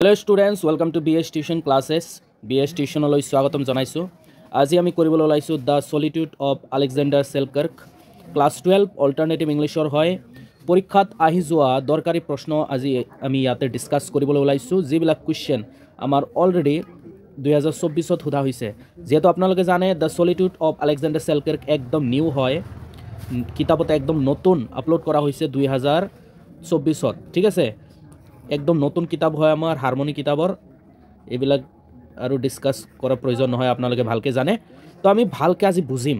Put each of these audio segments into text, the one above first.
Hello students welcome to BS tuition classes BS টিউশনলৈ স্বাগতম জনাইছো। আজি আমি কৰিবলৈ ওলাইছো the solitude of Alexander Selkirk class 12 alternative ইংলিছৰ হয় পৰীক্ষাত আহি যোৱা দৰকাৰী প্ৰশ্ন আজি আমি ইয়াতে ডিসকাস কৰিবলৈ ওলাইছো যিবিলাক কোৱেশ্চন আমাৰ অলৰেডি 2024 ত সোধা হৈছে। যেহেতু আপোনালোকে জানে দ্য সলিটিউড অফ আলেকজান্ডাৰ সেলকাৰ্ক একদম নিউ হয়, কিতাপত একদম নতুন আপলোড কৰা হৈছে 2024 ত, ঠিক আছে। একদম নতুন কিতাপ হয় আমাৰ হাৰমনি কিতাপৰ, এইবিলাক আৰু ডিসকাস কৰাৰ প্ৰয়োজন নহয়, আপোনালোকে ভালকৈ জানে। তো আমি ভালকৈ আজি বুজিম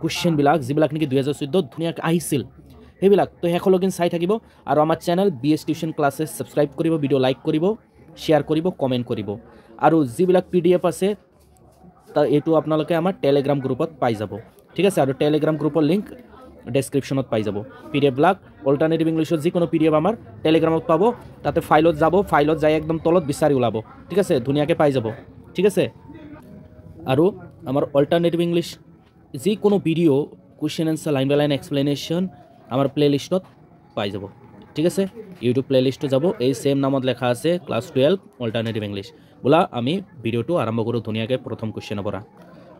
কুৱেশ্যনবিলাক যিবিলাক নেকি 2014 ধুনীয়াকৈ আহিছিল সেইবিলাক। তো শেষলৈকে চাই থাকিব আৰু আমাৰ channel BS tuition classes subscribe কৰিব, ভিডিঅ' লাইক কৰিব, শ্বেয়াৰ কৰিব, কমেণ্ট কৰিব। আৰু যিবিলাক PDF আছে এইটো আপোনালোকে আমাৰ টেলিগ্ৰাম গ্ৰুপত পাই যাব, ঠিক আছে। আৰু টেলিগ্ৰাম গ্ৰুপৰ লিংক ডেছক্ৰিপশ্যনত পাই যাব। PDF অল্টাৰনেটিভ ইংলিছৰ যিকোনো PDF আমাৰ টেলিগ্ৰামত পাব, তাতে ফাইলত যাব, ফাইলত যাই একদম তলত বিচাৰি ওলাব, ঠিক আছে, ধুনীয়াকৈ পাই যাব, ঠিক আছে। আৰু আমাৰ অল্টাৰনেটিভ ইংলিছ যিকোনো ভিডিঅ' কুৱেশ্যন এনচাৰ লাইন বাই লাইন এক্সপ্লেনেশ্যন আমাৰ প্লেলিষ্টত পাই যাব, ঠিক আছে। ইউটিউব প্লেলিষ্টটো যাব, এই সেম নামত লেখা আছে ক্লাছ 12 অল্টাৰনেটিভ ইংলিছ। বোলা আমি ভিডিঅ'টো আৰম্ভ কৰোঁ ধুনীয়াকৈ প্ৰথম কুৱেশ্যনৰ পৰা।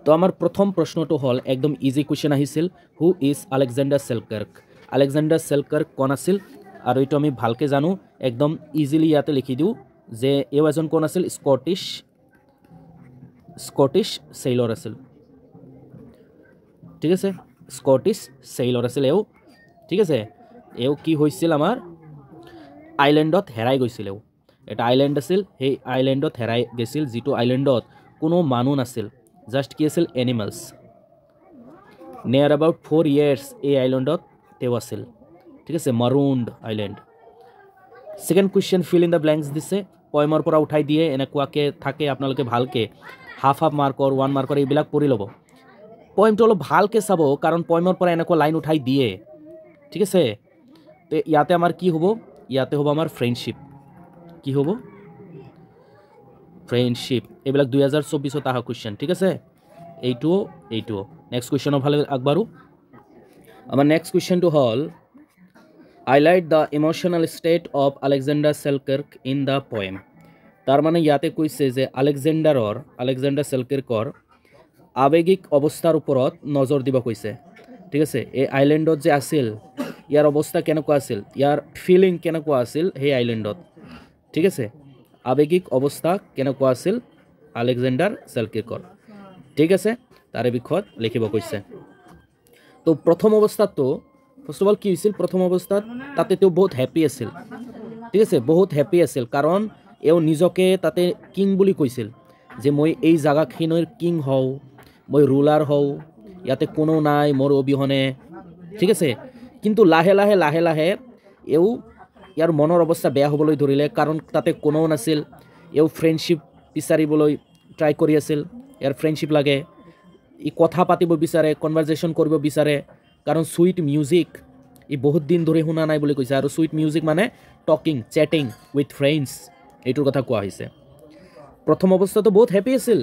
তো আমাৰ প্ৰথম প্ৰশ্নটো হ'ল একদম ইজি কুৱেশ্যন আহিছিল, হু ইজ আলেকজান্ডাৰ সেলকাৰ্ক। আলেকজান্ডাৰ সেলকাৰ্ক কোন আছিল, আৰু এইটো আমি ভালকৈ জানো, একদম ইজিলি ইয়াতে লিখি দিওঁ যে এও এজন কোন আছিল, স্কটিছ চেইলৰ আছিল, ঠিক আছে। স্কটিছ চেইলৰ আছিল এও, ঠিক আছে। এও কি হৈছিল, আমাৰ আইলেণ্ডত হেৰাই গৈছিল। এও এটা আইলেণ্ড আছিল, সেই আইলেণ্ডত হেৰাই গৈছিল, যিটো আইলেণ্ডত কোনো মানুহ নাছিল, জাষ্ট কি আছিল, এনিমেলছ। নিয়াৰ এবাউট 4 years এই আইলেণ্ডত তেওঁ আছিল, ঠিক আছে, marooned island. Second question fill in the blanks দিছে, পয়েমৰ পৰা উঠাই দিয়ে, এনেকুৱাকৈ থাকে। আপোনালোকে ভালকৈ হাফ মাৰ্কৰ 1 মাৰ্কৰ এইবিলাক পঢ়ি ল'ব। পয়েমটো অলপ ভালকৈ চাব, কাৰণ পয়েমৰ পৰা এনেকুৱা লাইন উঠাই দিয়ে, ঠিক আছে। তো ইয়াতে আমাৰ কি হ'ব, ইয়াতে হ'ব আমাৰ ফ্ৰেণ্ডশ্বিপ। কি হ'ব, ফ্ৰেণ্ডশ্বিপ। এইবিলাক 2024 অহা কুৱেশ্যন, ঠিক আছে। এইটোও নেক্সট কুৱেশ্যনৰ ফালে আগবাঢ়ো। আমাৰ নেক্সট কুৱেশ্যনটো হ'ল highlight the emotional state of Alexander Selkirk in the poem. তাৰমানে ইয়াতে কৈছে যে আলেকজান্ডাৰ সেলকাৰ্কৰ আৱেগিক অৱস্থাৰ ওপৰত নজৰ দিব কৈছে, ঠিক আছে। এই আইলেণ্ডত যে আছিল, ইয়াৰ অৱস্থা কেনেকুৱা আছিল, ইয়াৰ ফিলিং কেনেকুৱা আছিল সেই আইলেণ্ডত, ঠিক আছে। আৱেগিক অৱস্থা কেনেকুৱা আছিল আলেকজান্ডাৰ সেলকাৰ্কৰ, ঠিক আছে, তাৰে বিষয়ত লিখিব কৈছে। তো প্ৰথম অৱস্থাততো ফাৰ্ষ্ট অফ অল কি হৈছিল, প্ৰথম অৱস্থাত তাতে তেওঁ বহুত হেপ্পী আছিল, ঠিক আছে, বহুত হেপ্পী আছিল, কাৰণ এওঁ নিজকে তাতে কিং বুলি কৈছিল, যে মই এই জাগাখিনিৰ কিং হওঁ, মই ৰুলাৰ হওঁ, ইয়াতে কোনো নাই মোৰ অবিহনে, ঠিক আছে। কিন্তু লাহে লাহে এওঁ ইয়াৰ মনৰ অৱস্থা বেয়া হ'বলৈ ধৰিলে, কাৰণ তাতে কোনোও নাছিল। এওঁ ফ্ৰেণ্ডশ্বিপ বিচাৰিবলৈ ট্ৰাই কৰি আছিল, ইয়াৰ ফ্ৰেণ্ডশ্বিপ লাগে, ই কথা পাতিব বিচাৰে, কনভাৰজেশ্যন কৰিব বিচাৰে, কাৰণ চুইট মিউজিক ই বহুত দিন ধৰি শুনা নাই বুলি কৈছে। আৰু চুইট মিউজিক মানে টকিং, চেটিং উইথ ফ্ৰেণ্ডছ, এইটোৰ কথা কোৱা হৈছে। প্ৰথম অৱস্থাটো বহুত হেপ্পী আছিল,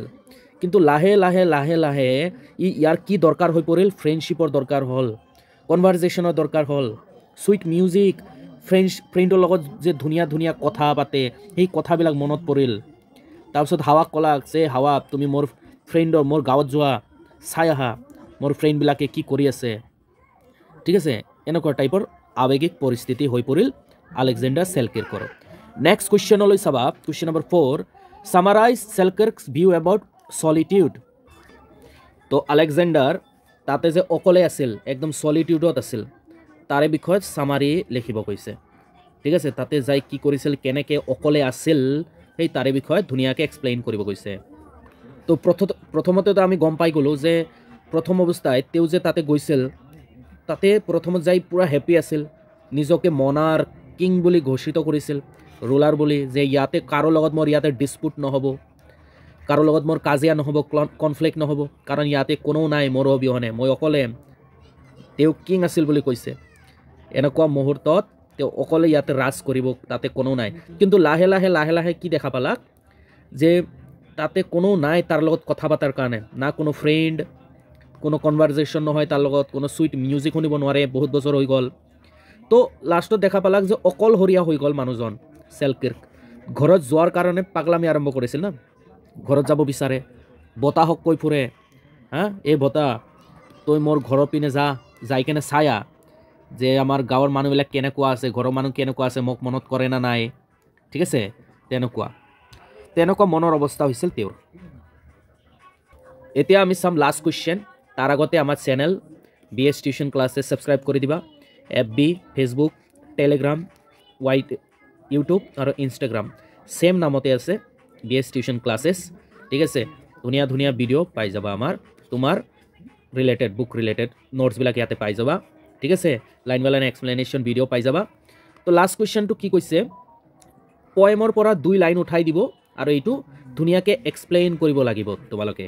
কিন্তু লাহে লাহে ইয়াৰ কি দৰকাৰ হৈ পৰিল, ফ্ৰেণ্ডশ্বিপৰ দৰকাৰ হ'ল, কনভাৰজেশ্যনৰ দৰকাৰ হ'ল, চুইট মিউজিক, ফ্ৰেণ্ডৰ লগত যে ধুনীয়া কথা পাতে, সেই কথাবিলাক মনত পৰিল। তাৰপিছত হাৱাক ক'লাক যে হাৱা তুমি মোৰ গাঁৱত যোৱা, চাই আহা মোৰ ফ্ৰেণ্ডবিলাকে কি কৰি আছে, ঠিক আছে। এনেকুৱা টাইপৰ আৱেগিক পৰিস্থিতি হৈ পৰিল আলেকজান্ডাৰ সেলকাৰ্কৰ। নেক্সট কুৱেশ্যনলৈ চাবা, question number 4, summarise Selkirk's view about solitude. তো আলেকজান্ডাৰ তাতে যে অকলে আছিল, একদম সলিটিউডত আছিল, তাৰে বিষয়ত সামাৰি লিখিব কৈছে, ঠিক আছে। তাতে যাই কি কৰিছিল, কেনেকৈ অকলে আছিল, সেই তাৰে বিষয়ত ধুনীয়াকৈ এক্সপ্লেইন কৰিব কৈছে। তো প্ৰথমতেতো আমি গম পাই গ'লোঁ যে প্ৰথম অৱস্থাত তেওঁ যে তাতে গৈছিল, তাতে প্ৰথমত যাই পূৰা হেপ্পী আছিল, নিজকে মনাৰ কিং বুলি ঘোষিত কৰিছিল, ৰুলাৰ বুলি, যে ইয়াতে কাৰো লগত মোৰ ইয়াতে ডিছপুট নহ'ব, কাৰো লগত মোৰ কাজিয়া নহ'ব, কনফ্লিক্ট নহ'ব, কাৰণ ইয়াতে কোনো নাই মোৰ অবিহনে, মই অকলে। তেওঁ কিং আছিল বুলি কৈছে। এনেকুৱা মুহূৰ্তত তেওঁ অকলে ইয়াতে ৰাজ কৰিব, তাতে কোনো নাই। কিন্তু লাহে লাহে কি দেখা পালাক, যে তাতে কোনো নাই তাৰ লগত কথা পতাৰ কাৰণে, না কোনো ফ্ৰেণ্ড, কোনো কনভাৰজেশ্যন নহয় তাৰ লগত, কোনো চুইট মিউজিক শুনিব নোৱাৰে, বহুত বছৰ হৈ গ'ল। তো লাষ্টত দেখা পালাক যে অকলশৰীয়া হৈ গ'ল মানুহজন সেলকাৰ্ক, ঘৰত যোৱাৰ কাৰণে পাগলামি আৰম্ভ কৰিছিল না ঘৰত যাব বিচাৰে বতাহক কৈ ফুৰে হা এই বতাহ তই মোৰ ঘৰৰ পিনে যাই কেনে চায়া যে আমাৰ গাঁৱৰ মানুহবিলাক কেনেকুৱা আছে ঘৰৰ মানুহ কেনেকুৱা আছে মোক মনত কৰে না নাই ঠিক আছে তেনেকুৱা মনৰ অৱস্থা হৈছিল তেওঁৰ এতিয়া আমি চাম লাষ্ট কুৱেশ্যন তাৰ আগতে আমাৰ channel BS tuition classes subscribe কৰি দিবা FB ফেচবুক টেলিগ্ৰাম ইউটিউব আৰু ইনষ্টাগ্ৰাম সেম নামতে আছে BS টিউশ্যন ক্লাছেছ ঠিক আছে ধুনীয়া ধুনীয়া ভিডিঅ' পাই যাবা আমাৰ তোমাৰ ৰিলেটেড বুক ৰিলেটেড নোটছবিলাক ইয়াতে পাই যাবা ঠিক আছে লাইন বাই লাইন এক্সপ্লেনেশ্যন ভিডিঅ' পাই যাবা তো লাষ্ট কুৱেশ্যনটো কি কৈছে পয়েমৰ পৰা 2 লাইন উঠাই দিব আৰু এইটো ধুনীয়াকৈ এক্সপ্লেইন কৰিব লাগিব তোমালোকে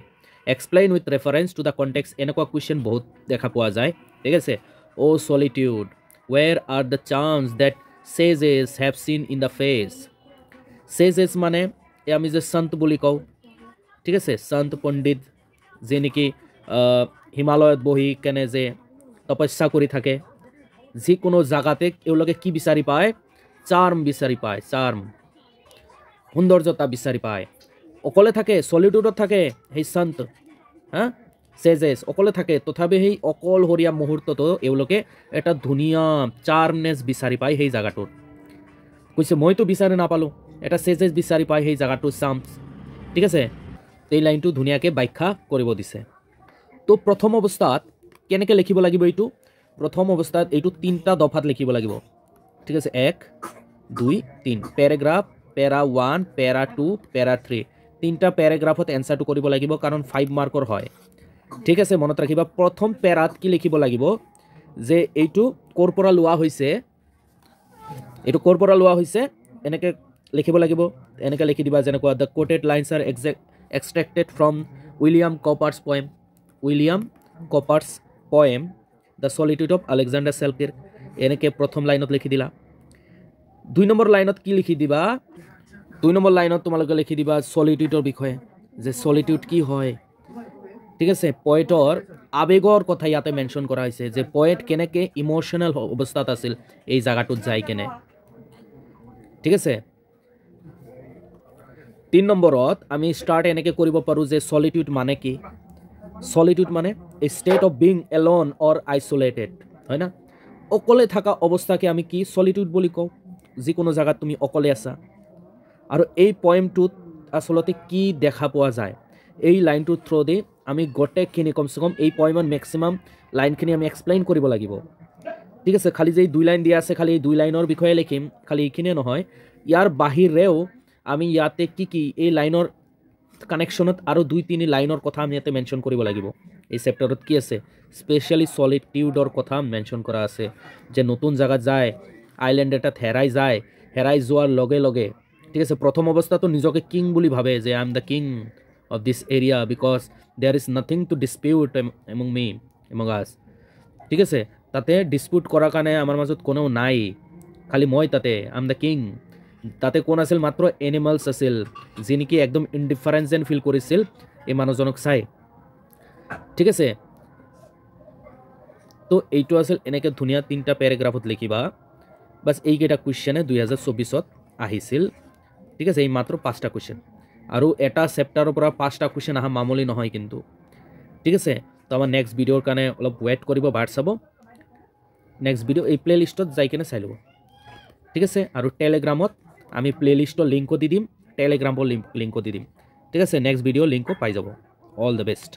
explain with reference to the context এনেকুৱা কুৱেশ্যন বহুত দেখা পোৱা যায় ঠিক আছে O' solitude where are the charms that sages have seen in the face sages মানে এই আমি যে সন্ত বুলি কওঁ ঠিক আছে সন্ত পণ্ডিত যে নেকি হিমালয়ত বহি কেনে যে তপস্যা কৰি থাকে যিকোনো জাগাতে এওঁলোকে কি বিচাৰি পায় চাৰ্ম বিচাৰি পায় চাৰ্ম সৌন্দৰ্যতা বিচাৰি পায় অকলে থাকে সলিটিউডত থাকে সেই সন্ত হা চেজেছ অকলে থাকে তথাপি সেই অকলশৰীয়া মুহূৰ্ততো এওঁলোকে এটা ধুনীয়া চাৰ্মনেছ বিচাৰি পায় সেই জাগাটোত কৈছে মইতো বিচাৰি নাপালোঁ এটা চেজেছ বিচাৰি পায় সেই জাগাটোৰ চাৰ্মছ ঠিক আছে এই লাইনটো ধুনীয়াকৈ ব্যাখ্যা কৰিব দিছে তো প্ৰথম অৱস্থাত কেনেকৈ লিখিব লাগিব এইটো প্ৰথম অৱস্থাত এইটো 3টা দফাত লিখিব লাগিব ঠিক আছে 1 2 3 পেৰাগ্ৰাফ পেৰা 1 পেৰা 2 পেৰা 3 3টা পেৰাগ্ৰাফত এনসাৰটো কৰিব লাগিব কাৰণ 5 মাৰ্কৰ হয় ঠিক আছে মনত ৰাখিবা প্ৰথম পেৰাত কি লিখিব লাগিব যে এইটো ক'ৰ পৰা লোৱা হৈছে এনেকৈ লিখিব লাগিব এনেকৈ লিখি দিবা যেনেকুৱা the quoted lines are extracted from William Cowper's poem The Solitude of Alexander Selkirk এনেকৈ প্ৰথম লাইনত লিখি দিলা 2 নম্বৰ লাইনত কি লিখি দিবা 2 নম্বৰ লাইনত তোমালোকে লিখি দিবা সলিটিউডৰ বিষয়ে যে সলিটিউড কি হয় ঠিক আছে পয়েটৰ আবেগৰ কথা ইয়াতে মেনশ্যন কৰা হৈছে যে পয়েট কেনেকৈ ইমোশনাল অৱস্থাত আছিল এই জায়গাটোত যাই কেনে ঠিক আছে 3 নম্বৰত আমি স্টাৰ্ট এনেকৈ কৰিব পাৰোঁ যে সলিটিউড মানে কি সলিটিউড মানে a state of being alone or isolated হয় না অকলে থকা অৱস্থাকে আমি কি সলিটিউড বুলি কওঁ যিকোনো জায়গাত তুমি অকলে আছা আৰু এই পয়েমটোত আসলতে কি দেখা পোৱা যায় এই লাইনটোৰ থ্ৰুদি আমি গোটেইখিনি কমসে কম এই পয়েমৰ ম্যাক্সিমাম লাইনখিনি আমি এক্সপ্লেইন কৰিব লাগিব ঠিক আছে খালি যে 2 লাইন দিয়া আছে খালি এই 2 লাইনৰ বিষয়ে লিখিম খালি এইখিনিয়ে নহয় ইয়াৰ বাহিৰেও আমি ইয়াতে কি এই লাইনৰ কানেকশ্যনত আৰু 2-3 লাইনৰ কথা আমি ইয়াতে মেনশ্যন কৰিব লাগিব এই চেপ্টাৰত কি আছে স্পেশালি সলিটিউডৰ কথা মেনশ্যন কৰা আছে যে নতুন জায়গাত যায় আইল্যান্ড এটাত হেৰাই যোৱাৰ লগে লগে ঠিক আছে প্ৰথম অৱস্থাটো নিজকে কিং বুলি ভাবে যে I am the king of this area because there is nothing to dispute among us ঠিক আছে তাতে ডিসপিউট কৰাৰ কাৰণে আমাৰ মাজত কোনো নাই খালি মই তাতে আই এম দ্য কিং তাতে কোন আছিল মাত্ৰ এনিমেলছ আছিল যি নেকি একদম ইনডিফাৰেন্স যেন ফিল কৰিছিল এই মানুহজনক চাই ঠিক আছে তো এইটো আছিল এনেকৈ ধুনীয়া 3টা পেৰাগ্ৰাফত লিখিবা বাস এইকেইটা কুৱেশ্যনে 2024ত আহিছিল ঠিক আছে এই মাত্ৰ 5টা কুৱেশ্যন আৰু এটা চেপ্টাৰৰ পৰা 5টা কুৱেশ্যন আহা মামুলি নহয় কিন্তু ঠিক আছে তো আমাৰ নেক্সট ভিডিঅ'ৰ কাৰণে অলপ ৱেইট কৰিব বাট চাব নেক্সট ভিডিঅ' এই প্লেলিষ্টত যাই কেনে চাই ল'ব ঠিক আছে আৰু টেলিগ্ৰামত আমি প্লেলিষ্টৰ লিংকো দি দিম টেলিগ্ৰামৰ লিংকো দি দিম ঠিক আছে নেক্সট ভিডিঅ' লিংকো পাই যাব অল দ্য বেষ্ট